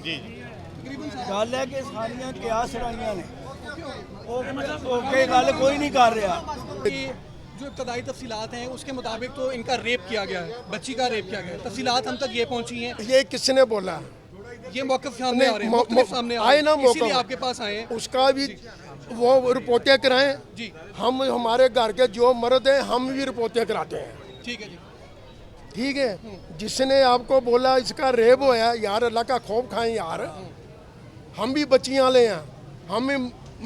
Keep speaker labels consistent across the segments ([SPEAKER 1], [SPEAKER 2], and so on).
[SPEAKER 1] जी
[SPEAKER 2] गल है कि सारियां कियास राइयां ने ओके गल कोई नहीं कर रहा।
[SPEAKER 3] कि जो इब्तदाई तफसीलात हैं उसके मुताबिक तो इनका रेप किया गया है, बच्ची का रेप किया गया है। तफसीलात हम तक ये पहुंची हैं,
[SPEAKER 4] ये किसने बोला?
[SPEAKER 3] ये मौक़िफ़ सामने आ रहे हैं, मुख्तलिफ सामने आ
[SPEAKER 4] आए
[SPEAKER 3] रहे
[SPEAKER 4] ना
[SPEAKER 3] हैं, इसीलिए
[SPEAKER 4] मौका
[SPEAKER 3] आपके पास आए हैं।
[SPEAKER 4] उसका भी वो रिपोर्टें कराएं।
[SPEAKER 3] जी
[SPEAKER 4] हम हमारे घर के जो मर्द हैं हम भी रिपोर्टें कराते हैं।
[SPEAKER 3] ठीक है जी।
[SPEAKER 4] ठीक है, जिसने आपको बोला इसका रेप होया, यार अल्लाह का खौफ खाएं यार। हम भी बच्चियां वाले हैं, हम भी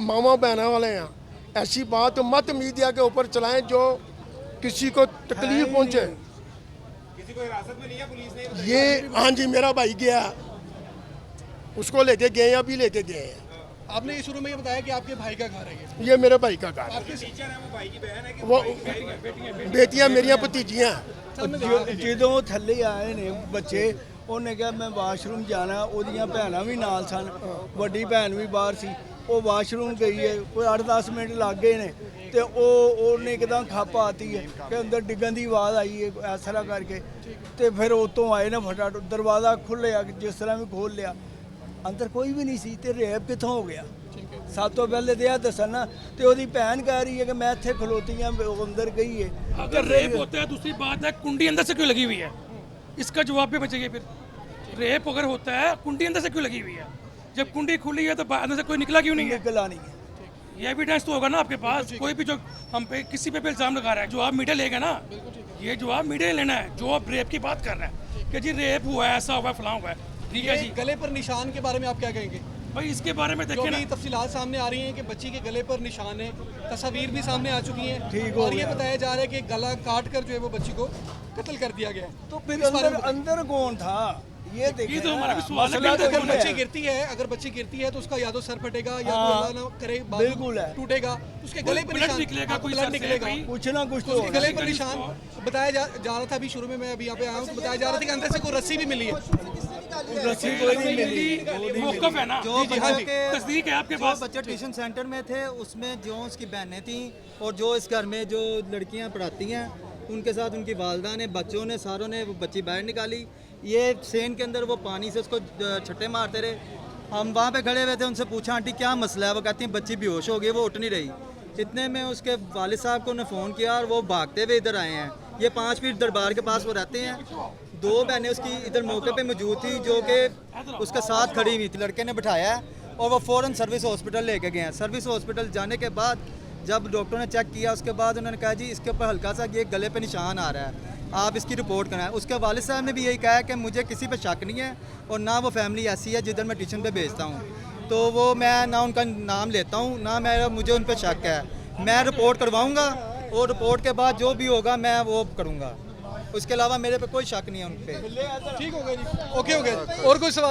[SPEAKER 4] मामा बहना वाले हैं। ऐसी बात मत मीडिया के ऊपर चलाएं जो किसी को तकलीफ पहुंचे।
[SPEAKER 1] किसी को हिरासत में लिया पुलिस ने?
[SPEAKER 4] ये हाँ जी, मेरा भाई गया, उसको लेके गए हैं, अभी लेके गए हैं।
[SPEAKER 3] आपने ये शुरू में ये बताया कि आपके भाई का घर है ये।
[SPEAKER 4] ये मेरे भाई का घर है।
[SPEAKER 3] आपके
[SPEAKER 1] टीचर है, वो भाई की बहन है कि
[SPEAKER 4] वो बेटियां मेरियां भतीजियां।
[SPEAKER 2] ਜਦੋਂ ਥੱਲੇ ਆਏ ਨੇ ਬੱਚੇ ਉਹਨੇ ਕਿਹਾ ਮੈਂ ਵਾਸ਼ਰੂਮ ਜਾਣਾ, ਉਹਦੀਆਂ ਭੈਣਾਂ ਵੀ ਨਾਲ ਸਨ, ਵੱਡੀ ਭੈਣ ਵੀ ਬਾਹਰ ਸੀ। ਉਹ ਵਾਸ਼ਰੂਮ ਗਈ ਹੈ, ਕੋਈ 8-10 ਮਿੰਟ ਲੱਗ ਗਏ ਨੇ ਤੇ ਉਹਨੇ ਇੱਕਦਮ ਖੱਪ ਆਤੀ ਹੈ ਕਿ ਅੰਦਰ ਡਿੱਗਣ ਦੀ ਆਵਾਜ਼ ਆਈ ਹੈ ਇਸ ਤਰ੍ਹਾਂ ਕਰਕੇ। ਤੇ ਫਿਰ ਉਤੋਂ ਆਏ ਨੇ ਫਟਾਫਟ, ਦਰਵਾਜ਼ਾ ਖੁੱਲ੍ਹਿਆ ਜਿਸ ਤਰ੍ਹਾਂ ਵੀ ਖੋਲ੍ਹ ਲਿਆ, ਅੰਦਰ ਕੋਈ ਵੀ ਨਹੀਂ ਸੀ। ਤੇ ਰੇਪ ਕਿੱਥੋਂ ਹੋ ਗਿਆ? ਸਭ ਤੋਂ ਪਹਿਲੇ ਤੇ ਇਹ ਦੱਸਣਾ। ਤੇ ਉਹਦੀ ਭੈਣ ਕਹਿ ਰਹੀ ਹੈ ਕਿ मैं ਇੱਥੇ ਖਲੋਤੀ ਹਾਂ, ਉਹ ਅੰਦਰ गई है।
[SPEAKER 5] अगर रेप होता है दूसरी बात है कुंडी अंदर से क्यों लगी हुई है, इसका जवाब भी बचेगा। फिर रेप अगर होता है कुंडी अंदर से क्यों लगी हुई है? जब कुंडी खुली है तो अंदर से कोई निकला क्यों नहीं है?
[SPEAKER 2] निकला नहीं है।
[SPEAKER 5] ये एविडेंस तो होगा ना आपके पास। कोई भी जो हम पे किसी पे भी इल्जाम लगा रहा है, जवाब मीडिया लेगा ना। ये जवाब मीडिया ने लेना है जो आप रेप की बात कर रहे हैं कि जी रेप हुआ है, ऐसा हुआ है, फलां हुआ है। ठीक है जी।
[SPEAKER 3] गले पर निशान के बारे में आप क्या कहेंगे?
[SPEAKER 5] भाई इसके बारे में
[SPEAKER 3] जो
[SPEAKER 5] देखिए ना,
[SPEAKER 3] भी तफसीलात सामने आ रही हैं कि बच्ची के गले पर निशान है, तस्वीर भी सामने आ चुकी हैं।
[SPEAKER 2] ठीक हो
[SPEAKER 3] और ये
[SPEAKER 2] गया।
[SPEAKER 3] बताया जा रहा है कि गला काट कर जो है वो बच्ची को कत्ल कर दिया गया है।
[SPEAKER 2] तो फिर अंदर अंदर कौन था ये देखिए।
[SPEAKER 5] ये तो हमारा भी सवाल है।
[SPEAKER 2] मसला तो
[SPEAKER 3] अगर
[SPEAKER 2] ये
[SPEAKER 3] बच्ची
[SPEAKER 2] है।
[SPEAKER 3] गिरती है, अगर बच्ची गिरती है तो उसका या तो सर फटेगा या तो
[SPEAKER 2] हाँ,
[SPEAKER 3] अल्लाह ना करे बाजू
[SPEAKER 2] बिल्कुल है।
[SPEAKER 3] टूटेगा, उसके गले पर
[SPEAKER 5] ब्लड
[SPEAKER 3] निशान
[SPEAKER 5] निकलेगा, कोई
[SPEAKER 3] ब्लड
[SPEAKER 5] सर से
[SPEAKER 3] निकलेगा।
[SPEAKER 5] भाई।
[SPEAKER 2] कुछ ना कुछ तो
[SPEAKER 3] उसके
[SPEAKER 2] होगा।
[SPEAKER 3] गले पर निशान बताया जा रहा था। अभी शुरू में मैं अभी यहाँ पे आया हूँ तो बताया जा रहा था कि अंदर से कोई रस्सी भी मिली है।
[SPEAKER 2] रस्सी कोई नहीं मिली।
[SPEAKER 5] मौकफ है ना,
[SPEAKER 3] जी, जी, हाँ जी।
[SPEAKER 5] तस्दीक है आपके
[SPEAKER 6] जो
[SPEAKER 5] पास।
[SPEAKER 6] बच्चे ट्यूशन सेंटर में थे उसमें जो उसकी बहनें थीं और जो इस घर में जो लड़कियां पढ़ाती हैं उनके साथ उनकी वालदा ने, बच्चों ने, सारों ने वो बच्ची बाहर निकाली। ये सेन के अंदर वो पानी से उसको छट्टे मारते रहे। हम वहाँ पे खड़े हुए थे, उनसे पूछा आंटी क्या मसला है? वो कहती हैं बच्ची बेहोश हो गई, वो उठ नहीं रही। इतने में उसके वालिद साहब को उन्हें फ़ोन किया और वो भागते हुए इधर आए हैं। ये 5 फीट दरबार के पास वो रहते हैं। 2 बहनें उसकी इधर मौके पे मौजूद थी जो कि उसके साथ खड़ी हुई थी। लड़के ने बिठाया है और वो फ़ौरन सर्विस हॉस्पिटल लेके गए हैं। सर्विस हॉस्पिटल जाने के बाद जब डॉक्टरों ने चेक किया उसके बाद उन्होंने कहा जी इसके ऊपर हल्का सा ये गले पे निशान आ रहा है, आप इसकी रिपोर्ट कराएं। उसके वालिद साहब ने भी यही कहा कि मुझे किसी पे शक नहीं है और ना वो फैमिली ऐसी है जिधर मैं ट्यूशन पे भेजता हूँ। तो वो मैं ना उनका नाम लेता हूँ ना मुझे उन पर शक है। मैं रिपोर्ट करवाऊँगा और रिपोर्ट के बाद जो भी होगा मैं वो करूँगा। उसके अलावा मेरे पे कोई शक नहीं है उन पर।
[SPEAKER 3] ठीक हो गया जी, ओके हो गया। और कोई सवाल?